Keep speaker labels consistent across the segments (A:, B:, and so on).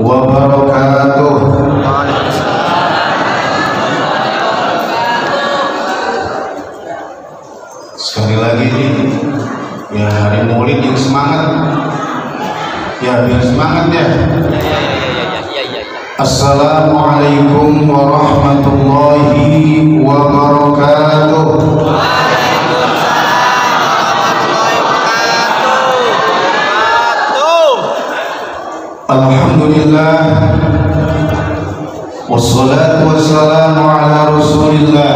A: wabarakatuh. Sekali lagi ya, hari Maulid yang semangat ya, biar semangat ya. Assalamualaikum warahmatullahi wabarakatuh. Alhamdulillah, wassalatu wassalamu ala rasulillah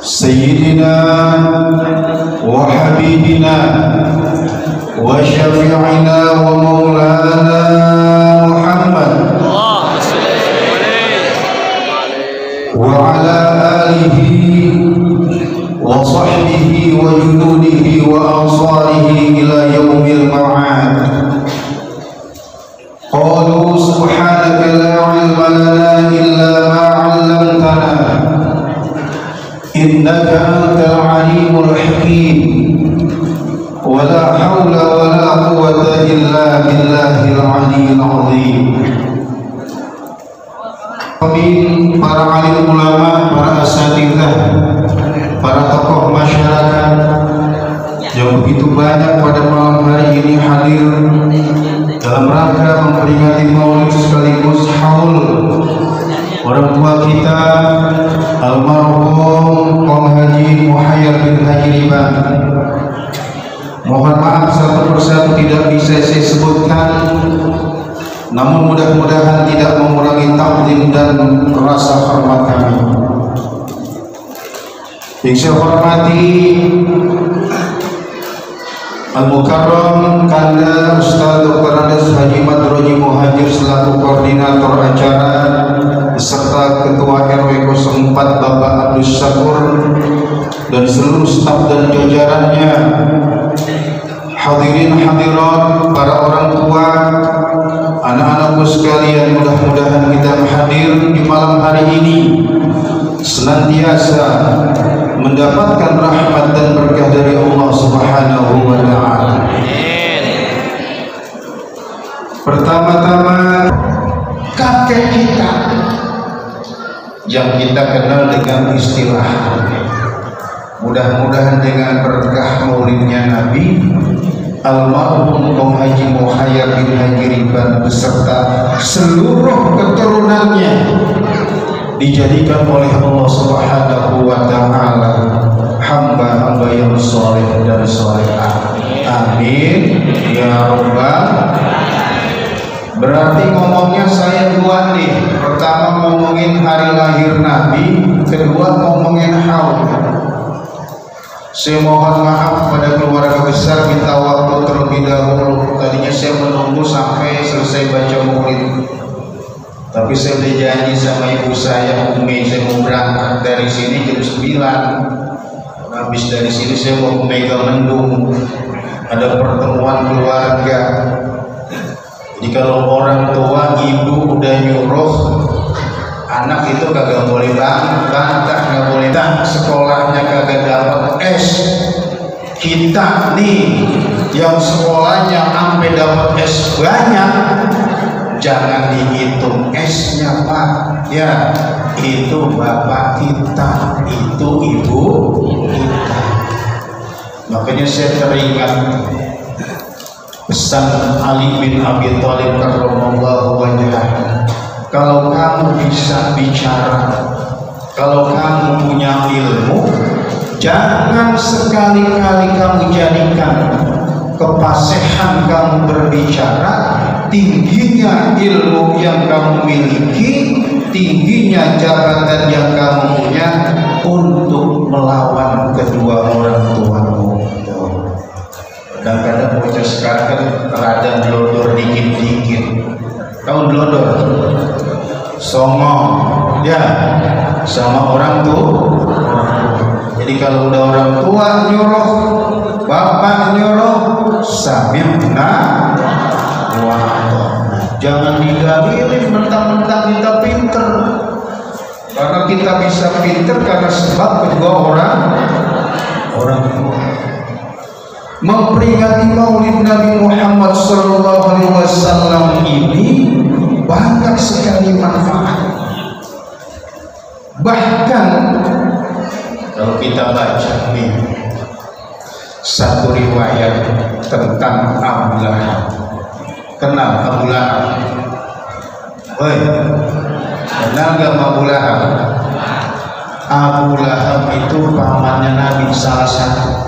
A: sayyidina wa habibina wa syafi'ina wa maulana Muhammad wa ala alihi wa sahbihi wa junudihi wa ansarihi ila yaumil ma'ad. Qalu subhanaka la ilma lana illa ma 'allamtana innaka antal alimul hakim wa la hawla wa la quwwata illa billahil aliyyil azim. Amin. Para alim ulama, para asatidzah, para tokoh masyarakat yang begitu banyak pada malam hari ini hadir dalam rangka memperingati Maulid sekaligus haul orang tua kita almarhum Kong Haji Muhayyar bin Haji Riban. Mohon maaf satu persatu tidak bisa saya sebutkan, namun mudah-mudahan tidak mengurangi takdim dan rasa hormat kami. Yang saya hormati Al-Mukarram Kanda Ustaz Dr. Andes Haji Madroji Muhajir selaku koordinator acara beserta Ketua RW 04 Bapak Abdus Syakur dan seluruh staf dan jajarannya, hadirin hadirat, para orang tua, anak-anakku sekalian, mudah-mudahan kita hadir di malam hari ini senantiasa mendapatkan rahmat dan berkah dari Allah Subhanahu wa ta'ala. Pertama-tama kakek kita yang kita kenal dengan istilah, mudah-mudahan dengan berkah maulidnya Nabi, almarhum Kong Haji Muhayyar bin Haji Riban beserta seluruh keturunannya dijadikan oleh Allah Subhanahu wa ta'ala hamba-hamba yang soleh dan solehah. Amin ya rabbal. Berarti ngomongnya saya dua nih. Pertama ngomongin hari lahir Nabi, kedua ngomongin haul. Saya mohon maaf pada keluarga besar, minta waktu terlebih dahulu. Tadinya saya menunggu sampai selesai baca maulid, tapi saya udah janji sama ibu saya, Umi, saya mau berangkat dari sini jam 9. Habis dari sini saya mau ke Megamendung, ada pertemuan keluarga. Jadi kalau orang tua, ibu udah nyuruh, anak itu kagak boleh bantah, kagak boleh sekolahnya kagak dapat S. Kita nih yang sekolahnya sampai dapat S banyak, jangan dihitung S-nya Pak ya, itu bapak kita, itu ibu kita. Makanya saya teringat pesan Ali bin Abi Thalib karramallahu wajhahu, kalau kamu bisa bicara, kalau kamu punya ilmu, jangan sekali-kali kamu jadikan kepasihan kamu berbicara, tingginya ilmu yang kamu miliki, tingginya jabatan yang kamu punya untuk melawan kedua orang tuamu. Kadang-kadang bocah sekarang kan rada blodor dikit-dikit. Tahu blodor? Songong ya sama orang tua. Jadi kalau udah orang tua nyuruh, bapak nyuruh, sami'na wa ata'na. Jangan didalilin mentang-mentang kita pinter, karena kita bisa pinter karena sebab kedua orang tua. memperingati Maulid Nabi Muhammad SAW ini banyak sekali manfaat. Bahkan kalau kita baca nih satu riwayat tentang Abu Lahab. Kenal Abu Lahab? Woi, kenal gak Abu Lahab? Abu Lahab itu pamannya Nabi salah satu.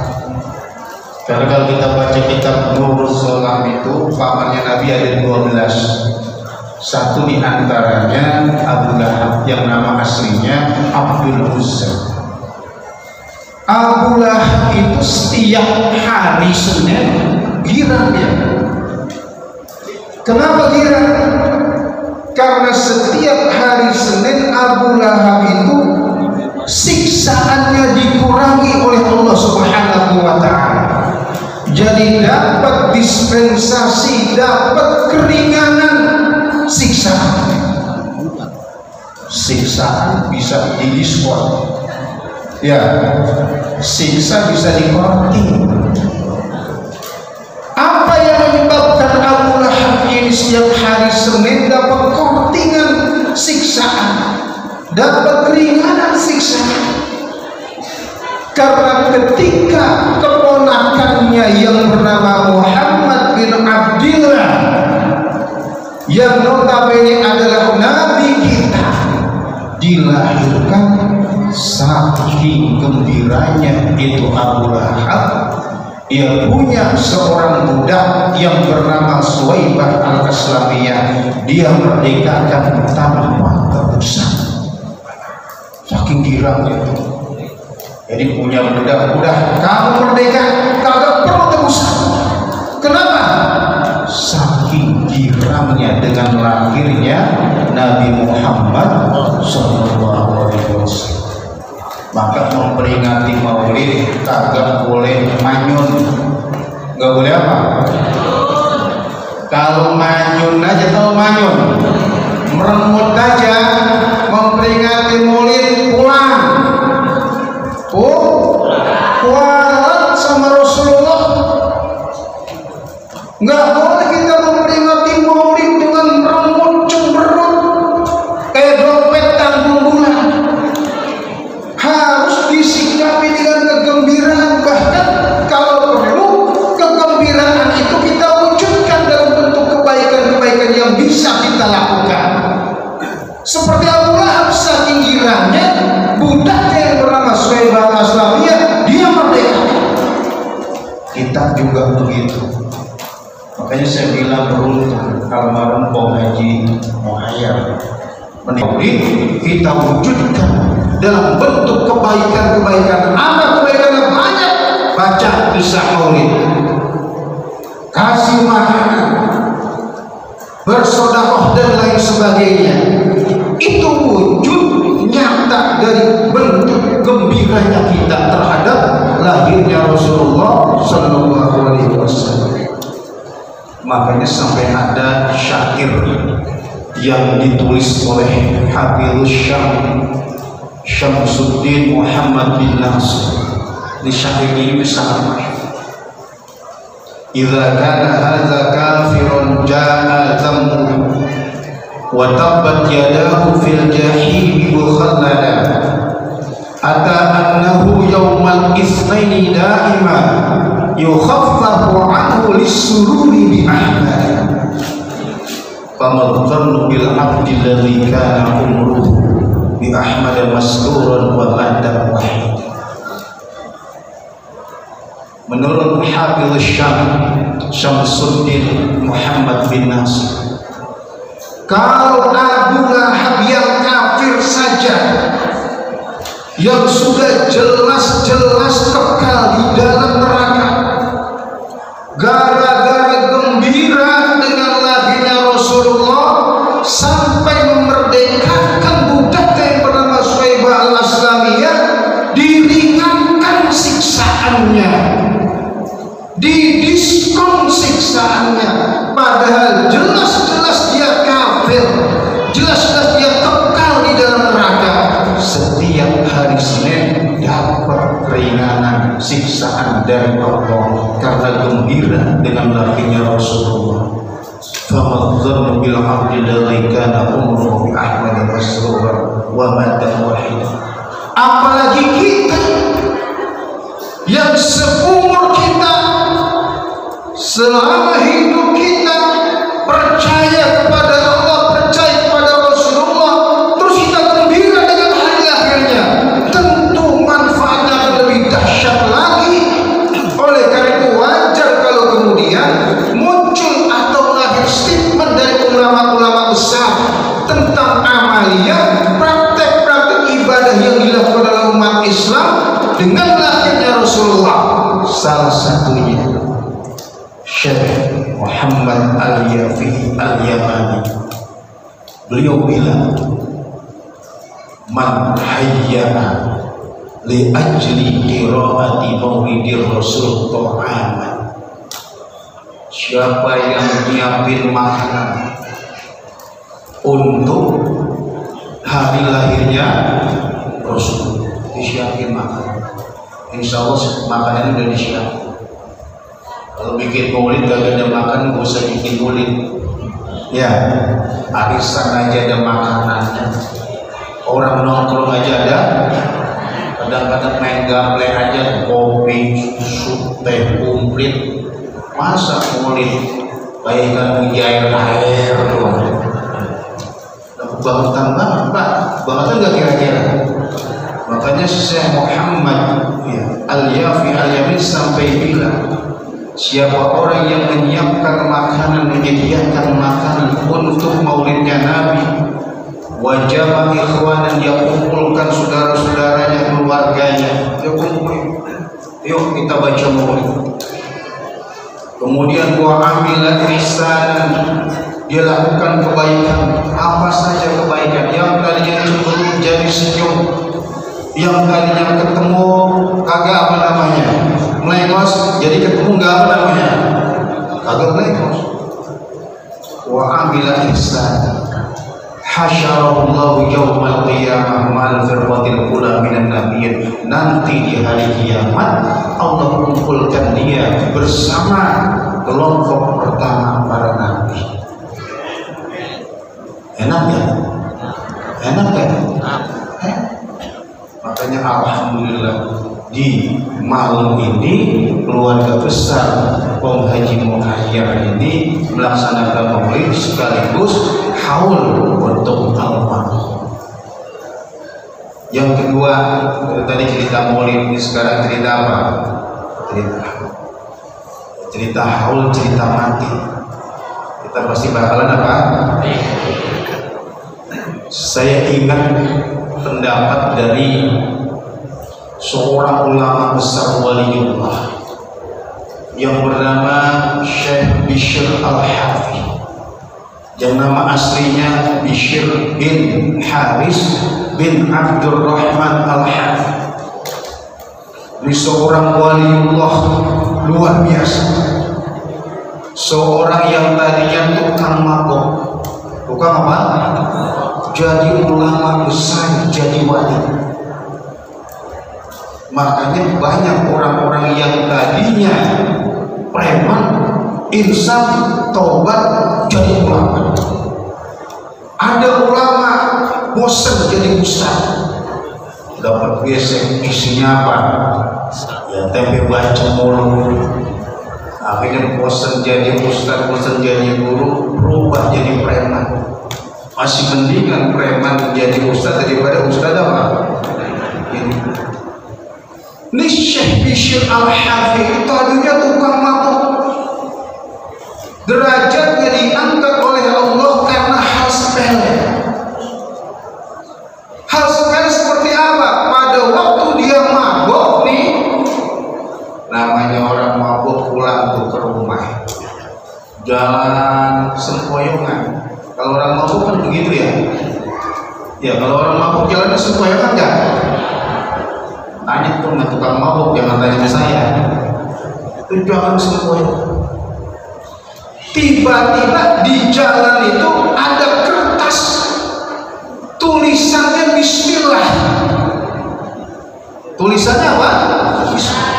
A: Karena kalau kita baca kitab Nurul Zolam itu pamannya Nabi ada 12. Satu di antaranya Abu Lahab yang nama aslinya Abdul Uzza. Abu Lahab itu setiap hari Senin girang dia. Kenapa girang? Karena setiap hari Senin Abu Lahab itu siksaannya dikurangi oleh Allah Subhanahu wa Ta'ala. Jadi dapat dispensasi, dapat keringanan siksaan. Siksaan bisa didiskon. Ya, siksa bisa dikorting. Apa yang menyebabkan Abu Lahab ini setiap hari Senin dapat kortingan siksaan, dapat keringanan siksaan? Karena ketika keponakannya yang bernama Muhammad bin Abdillah, yang notabene adalah Nabi kita, dilahirkan, saking gembiranya itu Abu Lahab, dia punya seorang budak yang bernama Suwaibah al-Aslamiyah. Dia merdekakan tanpa tebusan. Saking girangnya. Jadi punya budak-budak, kamu merdeka, kagak perlu tebusan. Kenapa? Saking girangnya dengan lahirnya Nabi Muhammad SAW. Maka memperingati Maulid kagak boleh manyun. Gak boleh apa? Kalau manyun aja, tahu manyun, meremut aja. Memperingati Maulid pulang. Oh, kualat sama Rasulullah. Nggak boleh kita memperingati Maulid dengan meremut cemberut, dompet tanggung bulan. Harus disikapi dengan kegembiraan. Bahkan kalau perlu kegembiraan itu kita wujudkan dalam bentuk kebaikan-kebaikan yang bisa kita lakukan. Seperti Abu Lahab, saking girangnya budaknya yang bernama Suwaibah al-Aslamiyah, dia merdeka. Kita juga begitu. Makanya saya bilang beruntung almarhum Pak Haji Muhayyar Maulid kita wujudkan dalam bentuk kebaikan-kebaikan. Apa kebaikannya? Banyak. Baca kisah Maulid, kasih makanan, bersedekah dan lain sebagainya. Itu wujud nyata dari bentuk gembiranya kita terhadap lahirnya Rasulullah Sallallahu Alaihi Wasallam. Makanya sampai ada syair yang ditulis oleh Hafizul Syam Syamsuddin Muhammad bin Nasr. Di syair ini sangat masyhur. Idza kana hadza kafirun jaa zammu wa tabbat yadahu fil jahim mukhallada ata annahu yawmal itsnaini daima yukhaffafu anhu lis-sururi bi ahmad famadhannu bil abdi alladhi kana umruhu bi ahmad masruran wa ghadab wahid. Menurut Hafizul Syam Syamsuddin Muhammad bin Nasr, kalau Abu Lahab yang kafir saja, yang sudah jelas-jelas kekal di dalam neraka, gara-gara gembira dengan lahirnya Rasulullah sampai memerdekakan budak yang bernama Suwaibah al-Aslamiyah, diringankan siksaannya, didiskon siksaannya, padahal jelas-jelas dia kafir, jelas-jelas dia kekal di dalam neraka. Setiap hari Senin dapat keringanan siksaan dari Allah karena gembira dengan lahirnya Rasulullah. Famadzan bil abdi alladzi kana umruhu bi ahmad masrura wa mata wahid. Apalagi kita yang seumur kita, selama hidup kita percaya kepada Allah, percaya kepada Rasulullah, terus kita gembira dengan hari lahirnya, tentu manfaatnya lebih dahsyat lagi. Oleh karena itu wajar kalau kemudian muncul atau lahir statement dari ulama-ulama besar tentang amaliyah, praktek-praktek ibadah yang dilakukan oleh umat Islam dengan lahirnya Rasulullah. Salah satunya Syekh Muhammad Al-Yafi Al-Yamani, beliau bilang, man hayya'a li ajli qiraati maulidir Rasul ta'aman, siapa yang nyiapin makanan untuk hari lahirnya Rasul, disiapin makanan, insya Allah makanan udah disiapin. Kalau bikin maulid gak ada makan, gak usah bikin maulid. Ya, arisan aja ada makanannya. Orang nongkrong aja ada. Kadang-kadang main gaple aja, kopi, susu, teh, komplit. Masa maulid bayangkan mujair air doang. Bangetan banget, Pak. Bangetan gak kira-kira? Makanya Syekh Muhammad Al-Yafi Al-Yamin sampai bilang, siapa orang yang menyiapkan makanan, menyediakan makanan untuk maulidnya Nabi, wajah ikhwanan, dia kumpulkan saudara-saudaranya, keluarganya, dia kumpulin, yuk kita baca maulid. Kemudian wa amilat ihsanan, dia lakukan kebaikan, apa saja kebaikan, yang tadinya cemberut jadi senyum, yang tadinya ketemu kagak apa namanya melengos, jadi ketemu nggak apa namanya kagak melengos. Wa amila ihsan hasyarallahu yaumal qiyamah ma'al firqatil ula minan nabiyyin, nanti di hari kiamat Allah kumpulkan dia bersama kelompok pertama para nabi. Enak ya? Enak kan? Makanya alhamdulillah di malam ini keluarga besar Om Haji Muhayyar ini melaksanakan maulid sekaligus haul untuk almarhum. Yang kedua, tadi cerita maulid, ini sekarang cerita apa? Cerita haul, cerita mati. Kita pasti bakalan apa? Saya ingat pendapat dari seorang ulama besar waliullah yang bernama Syekh Bishr Al-Hafi, yang nama aslinya Bishr bin Haris bin Abdurrahman Al-Hafi. Ini seorang waliullah luar biasa, seorang yang tadinya tukang mabok, tukang apa? Jadi ulama besar, jadi wali. Makanya banyak orang-orang yang tadinya preman, insan, tobat, jadi ulama. Ada ulama bosan jadi ustaz, dapat gesek, isinya apa? Ya tempe bacem mulu. Akhirnya bosan jadi ustaz, bosan jadi guru, berubah jadi preman. Masih mendingan preman jadi ustaz daripada ustaz apa? Ini Syekh Bishr Al-Hafi tadinya tukang mabuk, derajatnya diangkat oleh Allah karena hal sepele. Hal sepele seperti apa? Pada waktu dia mabuk nih, namanya orang mabuk pulang tuh ke rumah, jalan sempoyongan. Kalau orang mabuk kan begitu ya. Ya kalau orang mabuk jalannya sempoyongan kan? Tanya tuh sama tukang mabuk, jangan tanya ke saya. Itu jangan sempoyongan. Tiba-tiba di jalan itu ada kertas tulisannya Bismillah. Tulisannya apa? Bismillah.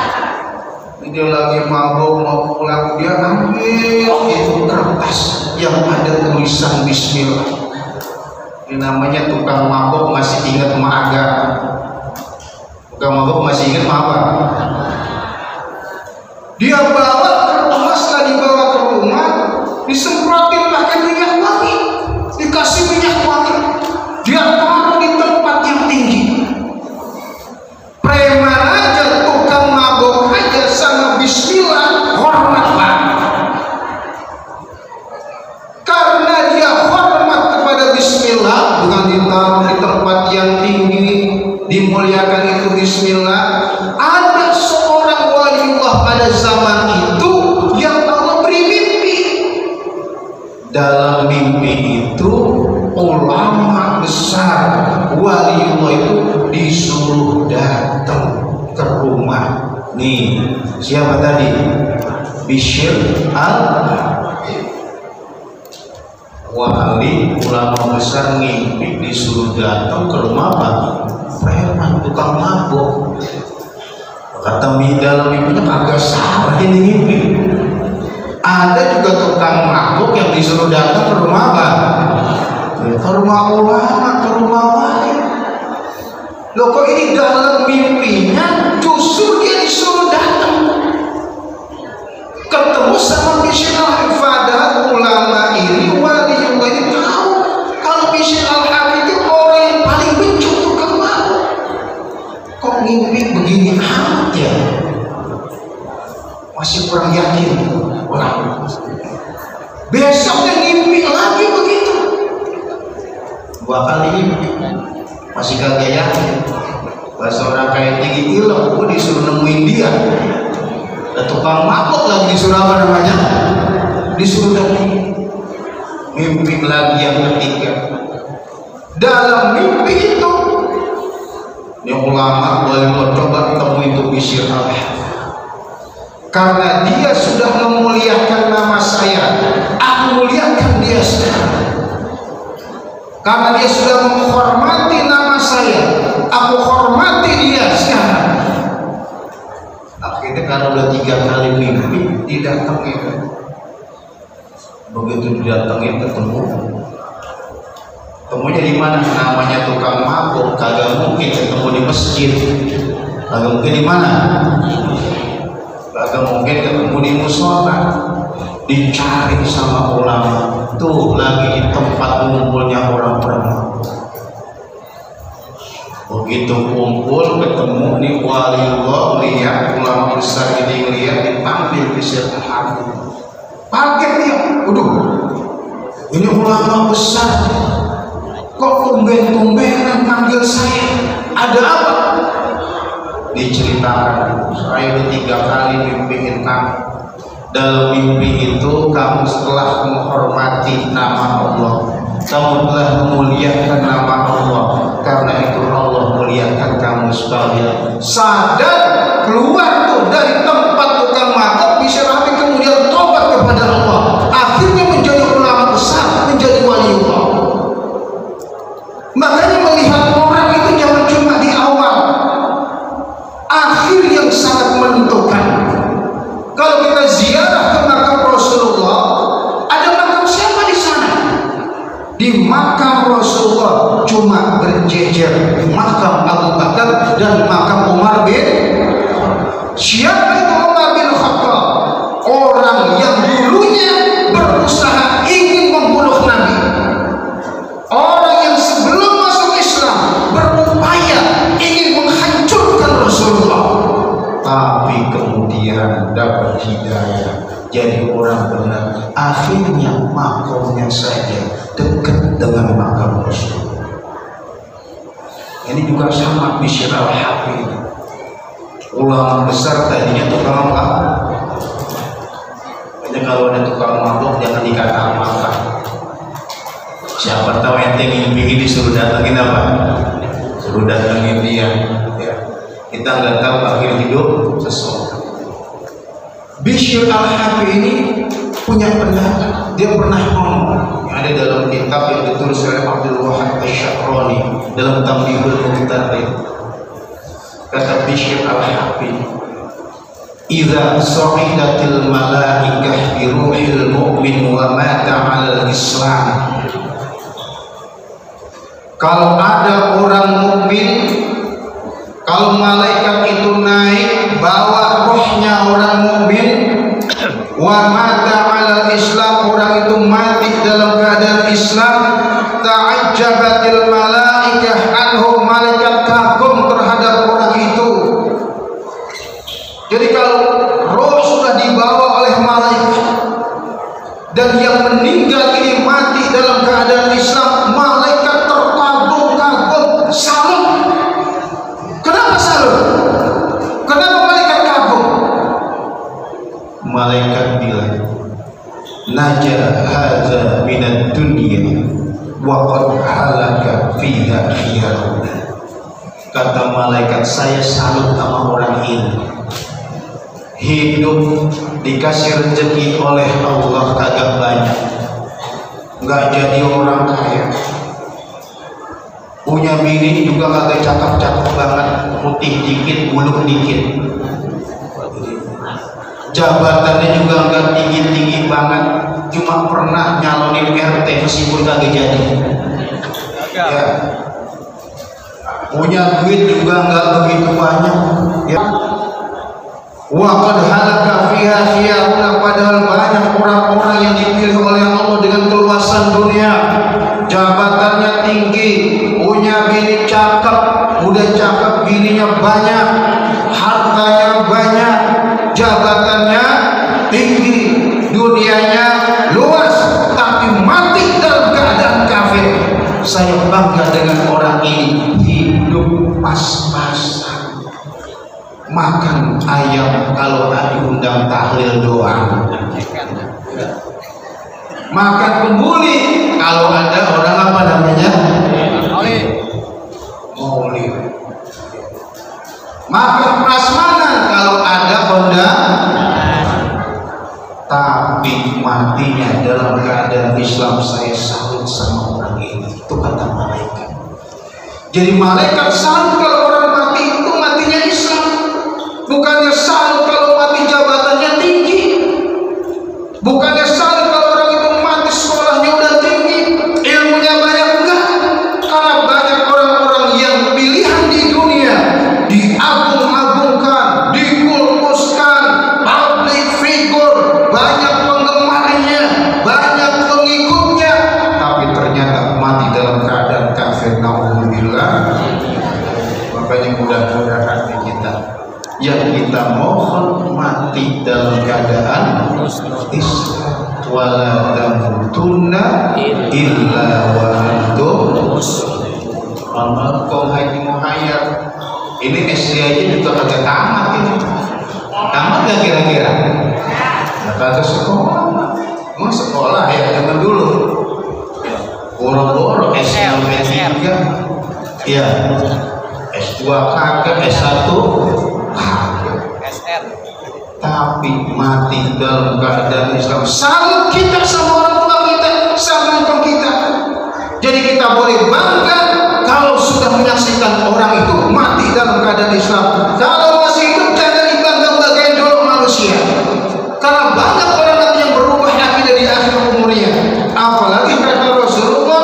A: Dia lagi mabuk mau pulang dia ambil itu kertas yang ada tulisan Bismillah. Ini namanya tukang mabok masih ingat ma'aga. Tukang mabok masih ingat apa? Dia bawa ke rumah, setelah dibawa ke rumah disemprotin pakai minyak wangi, dikasih minyak wangi, dia taruh di tempat yang tinggi. Preman aja, tukang mabok aja sama Bismillah hormat banget, karena dia hormat kepada Bismillah. Dengan ditaruh di tempat yang tinggi, dimuliakan itu Bismillah. Ada seorang waliullah pada zaman itu yang Allah beri mimpi. Dalam mimpi itu ulama besar waliullah itu disuruh datang ke rumah. Nih, siapa tadi? Bishr wali ulama besar ngimpi disuruh datang ke rumah apa? Preman, tukang mabok. Kata dalam mimpinya kagak salah ini mimpi. Ada juga tukang mabok yang disuruh datang ke rumah apa? Ke rumah ulama, ke rumah wali. Loh, kok ini dalam mimpinya justru dia disuruh datang ketemu sama Bishr al-Hafiz. Ulama ini wali yang ini tahu kalau Bishr al-Hafiz itu orang yang paling benci tukang mabok. Kok mimpi begini amat ya? Masih kurang yakin. Wah, besoknya mimpi lagi begitu. 2 kali mimpi masih kagak yakin. Bahasa orang kayak tinggi ilmu, gue disuruh nemuin dia. Dan tukang mabok lagi disuruh apa namanya? Disuruh nemuin. Mimpi lagi yang ketiga. Dalam mimpi itu, yang ulama boleh coba ketemu itu Bishr al-Hafiz. Karena dia sudah memuliakan nama saya, aku muliakan dia sekarang. Karena dia sudah menghormati nama saya, aku hormati dia sekarang. Akhirnya karena udah 3 kali mimpi didatengin. Begitu didatengin ketemu. Ketemunya di mana? Namanya tukang mabok, kagak mungkin ketemu di masjid. Kagak mungkin di mana? Kagak mungkin ketemu di musola. Dicari sama ulama. Tuh lagi di tempat ngumpulnya orang-orang. Begitu kumpul ketemu nih waliullah, lihat ulama besar ini, lihat dipanggil Bishr al-Hafiz. Kaget dia, waduh, ini ulama besar, kok tumben-tumbenan panggil saya? Ada apa? Diceritakan, saya udah 3 kali mimpiin kamu. Dalam mimpi itu kamu setelah menghormati nama Allah, kamu telah memuliakan nama Allah. Karena itu Allah muliakan kamu sekalian. Sadar keluar tuh dari tempat tukang mabok, Bishr al-Hafiz kemudian tobat kepada Allah. Akhirnya menjadi ulama besar, menjadi waliullah. Makanya melihat orang itu jangan cuma di awal, akhir yang sangat menentukan. Kalau kita ziarah ke makam Rasulullah, ada makam siapa di sana? Di makam Rasulullah cuma berjejer makam Abu Bakar dan makam Umar bin. Siapa itu Umar bin Khattab? Orang yang dulunya berusaha ingin membunuh Nabi. Orang yang sebelum masuk Islam berupaya ingin menghancurkan Rasulullah, tapi kemudian dapat hidayah jadi orang benar. Akhirnya makamnya saja dekat dengan makam Rasul. Ini juga sama Bishr al-Hafiz, ulama besar tadinya tukang mabok. Makanya kalau ada tukang mabok jangan dikata amalkan. Siapa tahu ente ngimpi disuruh datangin apa? Suruh datangin dia. Ya. Kita nggak tahu akhir hidup seseorang. Bishr al-Hafiz ini punya pendapat. Dia pernah ngomong, yang ada dalam kitab yang ditulis oleh Abdul Wahab Asy-Sya'rani dalam Tamyizul Muqtadin. Kata Bishr al-Hafiz, idza sa'idatil malaikah bi ruhil mu'min wa mata 'alal islam. Kalau ada orang mukmin, kalau malaikat itu naik bawa rohnya orang mukmin, wa mata 'alal islam, orang itu mati dalam keadaan Islam, ta'ajjabatil malaikah anhu, malaikat kagum terhadap orang itu. Jadi kalau roh sudah dibawa oleh malaikat dan yang meninggal ini mati dalam keadaan Islam, malaikat terkagum-kagum, salut. Kenapa salut? Kenapa malaikat kagum? Malaikat bilang, naja hadza minad dunya wa qad halaka fiha khiyaruna. Kata malaikat, saya salut sama orang ini, hidup dikasih rezeki oleh Allah kagak banyak, nggak jadi orang kaya, punya bini juga kagak cakep-cakep banget, putih dikit, buluk dikit, jabatannya juga nggak tinggi-tinggi banget, cuma pernah nyalonin RT meskipun kagak jadi. Ya. Punya duit juga nggak begitu banyak. Ya. Wa qad halaka fiha khiyaruna, padahal banyak orang-orang yang dipilih oleh Allah dengan keluasan dunia, jabatannya tinggi, punya bini cakep, udah cakep bininya banyak, hartanya banyak, jabatannya tinggi, dunianya luas, tapi mati dalam keadaan kafir. Saya bangga dengan orang ini, hidup pas-pasan, makan ayam kalau diundang tahlil doang, makan kembuli kalau ada orang apa namanya maulid, makan prasmanan kalau ada kondangan, tapi matinya dalam keadaan Islam. Saya salut sama orang ini, itu kata malaikat. Jadi malaikat salut kalau orang mati itu matinya Islam, bukannya salut kalau mati jabatannya tinggi, bukannya salut kalau orang itu mati sekolahnya udah tinggi, ilmunya banyak, enggak. Karena banyak orang-orang yang pilihan di dunia diagung-agungkan, dikultuskan, public figure, banyak penggemarnya, banyak pengikutnya, tapi ternyata mati dalam keadaan kafir. Nauzubillah. Makanya mudah-mudahan kita yang kita mohon mati dalam keadaan Islam, wala tamutunna illa wa antum muslimun. Amal kau Haji Muhayyad ini SD aja juga kagak tamat ini. Tamat gak kira-kira? Nah, kagak sekolah. Emang sekolah ya zaman dulu. Boro-boro S2 S3 ya, S2 kagak, S1 SR, tapi mati dalam keadaan Islam. Salut kita sama orang tua kita, sama orang kita. Jadi kita boleh bangga kalau sudah menyaksikan orang itu mati dalam keadaan Islam. Kalau masih hidup jangan dibangga-banggain dulu manusia, karena banyak orang nanti yang berubah akidah di akhir umurnya. Apalagi kata Rasulullah,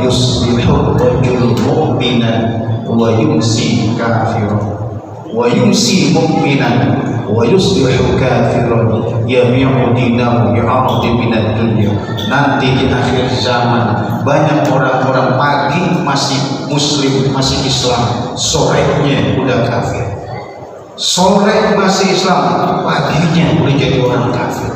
A: yusbihu rajul mu'minan wa yumsi kafiran, wa yumsi mu'minan wa yusbihu kafiran, yabi'u dinahu bi'ardi minad dunya. Nanti di akhir zaman banyak orang-orang pagi masih muslim, masih Islam, sorenya udah kafir. Sore masih Islam, paginya udah jadi orang kafir.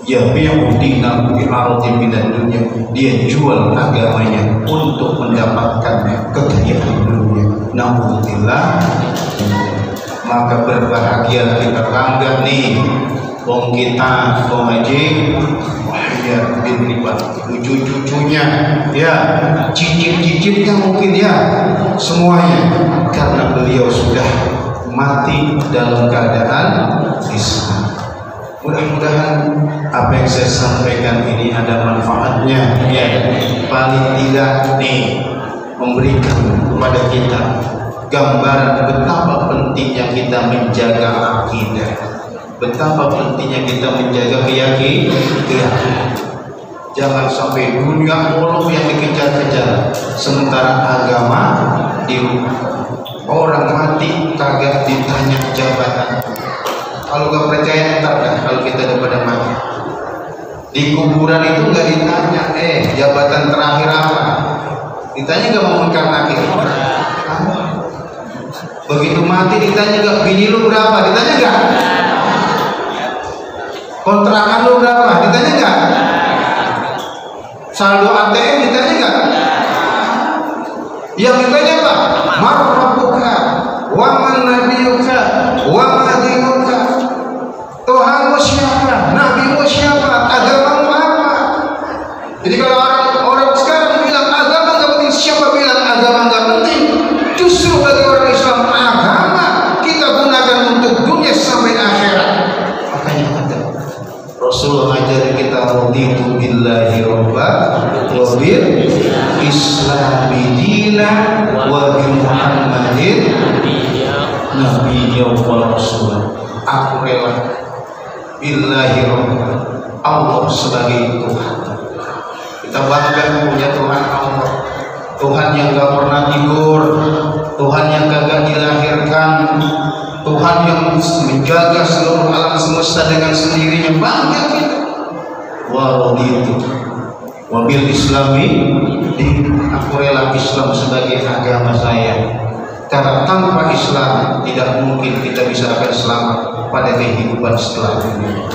A: Yabi'u dinahu bi'ardi minad dunya, dia jual agamanya untuk mendapatkan kekayaan dunia. Naudzubillah. Maka berbahagia kita, bangga nih wong kita, wong Haji Muhayyad bin Ribad, cucu-cucunya ya, cicit-cicitnya mungkin ya, semuanya, karena beliau sudah mati dalam keadaan Islam. Mudah-mudahan apa yang saya sampaikan ini ada manfaatnya ya, paling tidak nih memberikan kepada kita gambaran betapa pentingnya kita menjaga akidah, betapa pentingnya kita menjaga keyakinan. Jangan sampai dunia mulu yang dikejar-kejar, sementara agama di rumah. Orang mati kagak ditanya jabatan. Kalau gak percaya ntar dah, kalau kita udah mati di kuburan itu gak ditanya jabatan terakhir apa, ditanya gak mau mengkar nakir. Begitu mati ditanya gak bini lu berapa, ditanya gak kontrakan lu berapa, ditanya gak saldo ATM, ditanya gak. Yang ditanya apa? Marrabbuka wa man nabiyuka wa ma dinuka. Tuhanmu siapa, nabimu siapa, agamamu apa. Jadi kalau orang sekarang bilang agama gak penting, siapa bilang agama gak penting? Justru bagi orang Islam agama kita gunakan untuk dunia sampai akhirat. Makanya ada Rasul ngajarin kita raditu billahi rabba wa bil islami dina wa bi Muhammadin nabiyya wa rasul. Aku rela billahi rabba, Allah sebagai Tuhan. Kita bangga punya Tuhan Allah, Tuhan yang gak pernah tidur, Tuhan yang kagak dilahirkan, Tuhan yang menjaga seluruh alam semesta dengan sendirinya. Bangga kita. Wa raditu wa bil islami, aku rela Islam sebagai agama saya, karena tanpa Islam tidak mungkin kita bisa akan selamat pada kehidupan setelah dunia.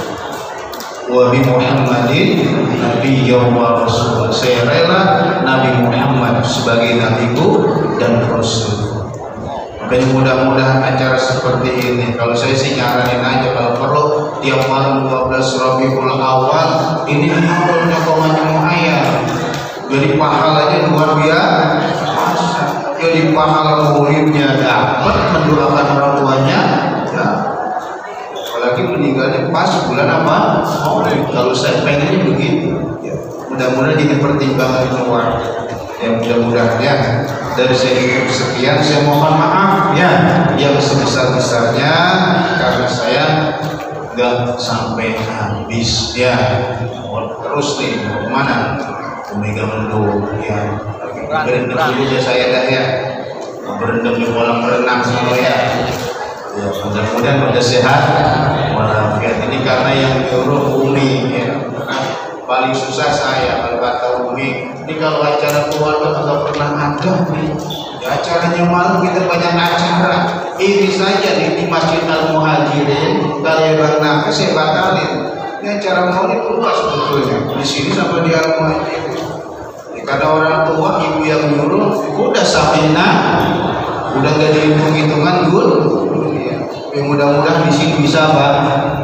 A: Wa bi Muhammadin nabiyya wa rasul, saya rela Nabi Muhammad sebagai nabiku dan rasul. Dan mudah-mudahan acara seperti ini, kalau saya sih nyaranin aja kalau perlu tiap malam 12 Rabiul Awal ini awalnya Komanyu Ayah, jadi pahalanya luar biasa. Jadi pahala muridnya dapat, mendoakan orang tuanya ya. Apalagi meninggalnya pas bulan apa? Kalau saya pengennya begitu ya. Mudah-mudahan jadi pertimbangan keluarga ya, mudah-mudahan ya. Dari sekian saya mohon maaf ya yang sebesar-besarnya karena saya nggak sampai habis ya. Terus nih mau kemana? Omega mendung ya. Berendam dulu ya saya dah ya. Berendam di kolam renang sama ya. Ya mudah-mudahan pada sehat walafiat. Ini karena yang nyuruh Umi ya. Paling susah saya kalau kata Umi. Ini kalau acara keluarga nggak pernah ada nih. Ya, acaranya malam kita banyak acara. Ini saja di Masjid Al Muhajirin dari Bang Nafis saya batalin. Ini acara maulid luas sebetulnya. Di sini sampai di Al Muhajirin. Karena orang tua ibu yang nyuruh udah samina, udah gak dihitung-hitungan ya, mudah-mudahan di sini bisa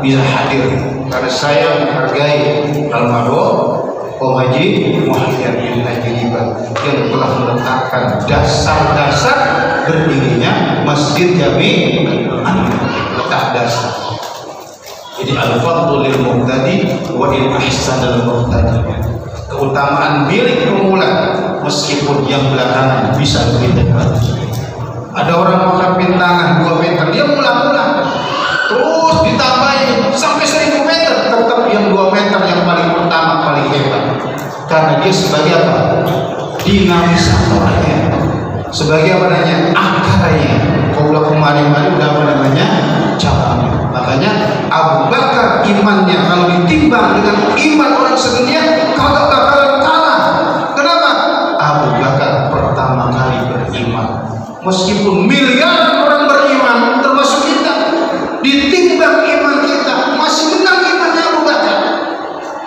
A: hadir karena saya menghargai almarhum Om Haji Muhammad bin Najibah yang telah meletakkan dasar-dasar berdirinya Masjid Jami letak dasar. Jadi al-fadlu lil muhtadi wa in ahsanal muhtadi, keutamaan milik pemula meskipun yang belakangan bisa lebih dekat. Ada orang makan pintangan 2 meter, dia mula-mula terus ditambahin sampai 1000 meter, tetap yang 2 meter yang paling pertama paling hebat karena dia sebagai apa? Dinamisatornya, sebagai apa namanya? Akarnya. Kalau kemarin-kemarin udah apa namanya? Cabangnya. Makanya Abu Bakar imannya kalau ditimbang dengan iman orang sedunia kagak bakalan kalah. Kenapa? Abu Bakar pertama kali beriman. Meskipun miliaran orang beriman termasuk kita, ditimbang iman kita masih menang imannya Abu Bakar.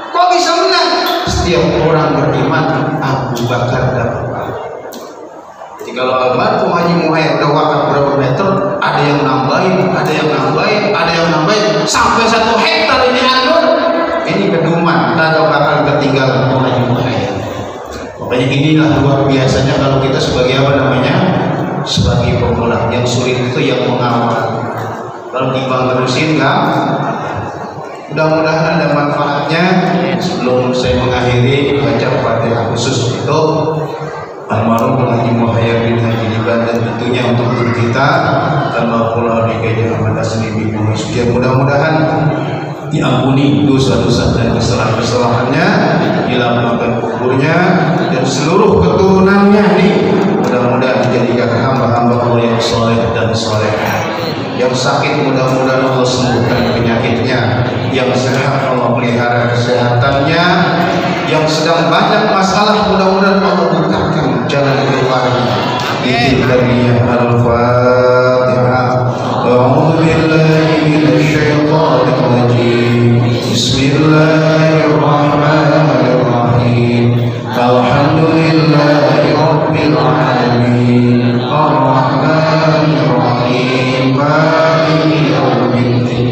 A: Kok bisa menang? Setiap orang beriman Abu Bakar dapat. Jadi kalau almarhum Haji Muhammad udah wakaf berapa meter, ada yang nambahin, ada yang nambahin, ada yang nambahin sampai 1 hektar ini anggur. Ini keduman, tak bakal tertinggal Haji Muhammad. Makanya inilah luar biasanya kalau kita sebagai apa namanya? Sebagai pemula. Yang sulit itu yang mengawal. Kalau timbang terusin kan, mudah-mudahan ada manfaatnya. Sebelum saya mengakhiri baca Fatihah khusus itu, almarhum Haji Muhayyad bin Haji Liban, dan tentunya untuk guru kita almarhum Habib Ahmad Asni bin Muhammad. Mudah-mudahan diampuni dosa-dosa dan kesalahan-kesalahannya, dilapangkan kuburnya dan seluruh keturunannya nih. Mudah-mudahan dijadikan hamba-hamba Allah yang soleh dan solehah. Yang sakit mudah-mudahan Allah sembuhkan penyakitnya, yang sehat Allah pelihara kesehatannya, yang sedang banyak masalah mudah-mudahan Allah bukakan jalan keluarnya. Bismillahirrahmanirrahim. Al-Fatihah. A'udzu billahi minasy syaithanir rajim. Bismillahirrahmanirrahim. Alhamdulillahi rabbil alamin. Ar-Rahmanir Rahim. Maliki yaumiddin.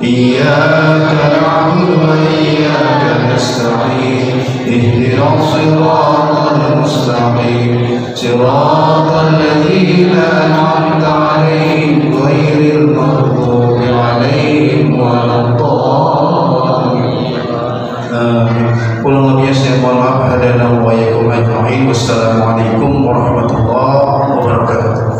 A: Iyyaka na'budu wa iyyaka nasta'in. Ihdinas siratal mustaqim. Siratal ladzina an'amta 'alaihim ghairil maghdubi 'alaihim waladdallin. Kurang lebihnya saya mohon maaf. Hadana wa iyyakum ajma'in. Wassalamualaikum warahmatullahi wabarakatuh.